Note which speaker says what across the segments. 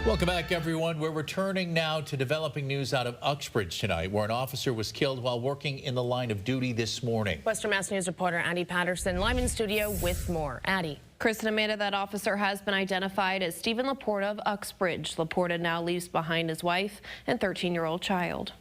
Speaker 1: Welcome back, everyone. We're returning now to developing news out of Uxbridge tonight, where an officer was killed while working in the line of duty this morning.
Speaker 2: Western Mass News reporter Addie Patterson live in studio with more. Addie.
Speaker 3: Chris and Amanda, that officer has been identified as Stephen Laporta of Uxbridge. Laporta now leaves behind his wife and 13-year-old child.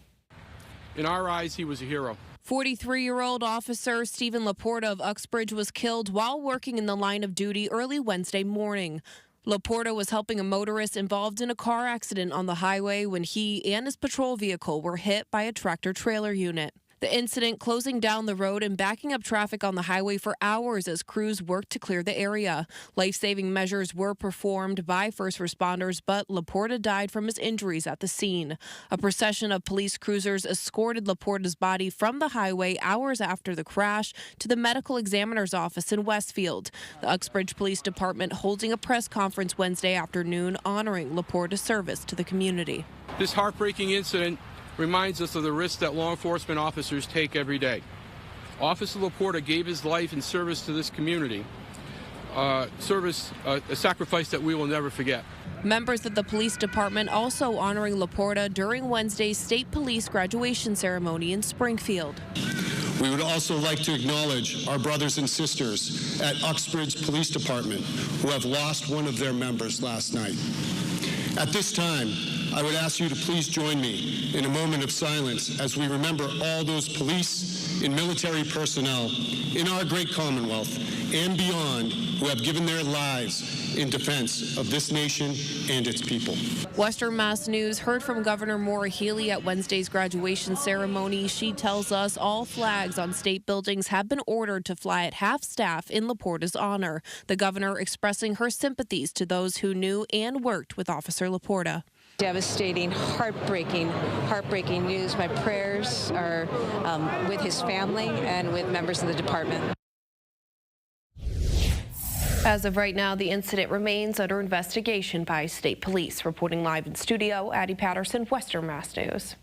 Speaker 4: In our eyes, he was a hero.
Speaker 3: 43-year-old officer Stephen Laporta of Uxbridge was killed while working in the line of duty early Wednesday morning. Laporta was helping a motorist involved in a car accident on the highway when he and his patrol vehicle were hit by a tractor-trailer unit. The incident closing down the road and backing up traffic on the highway for hours as crews worked to clear the area. Life-saving measures were performed by first responders, but Laporta died from his injuries at the scene. A procession of police cruisers escorted Laporta's body from the highway hours after the crash to the medical examiner's office in Westfield. The Uxbridge Police Department holding a press conference Wednesday afternoon honoring Laporta's service to the community.
Speaker 4: This heartbreaking incident reminds us of the risks that law enforcement officers take every day. Officer Laporta gave his life in service to this community, a sacrifice that we will never forget.
Speaker 3: Members of the police department also honoring Laporta during Wednesday's state police graduation ceremony in Springfield.
Speaker 5: We would also like to acknowledge our brothers and sisters at Uxbridge Police Department who have lost one of their members last night. At this time, I would ask you to please join me in a moment of silence as we remember all those police and military personnel in our great Commonwealth and beyond who have given their lives in defense of this nation and its people.
Speaker 3: Western Mass News heard from Governor Maura Healey at Wednesday's graduation ceremony. She tells us all flags on state buildings have been ordered to fly at half-staff in Laporta's honor. The governor expressing her sympathies to those who knew and worked with Officer Laporta.
Speaker 6: Devastating, heartbreaking news. My prayers are with his family and with members of the department.
Speaker 3: As of right now, the incident remains under investigation by state police. Reporting live in studio, Addie Patterson, Western Mass News.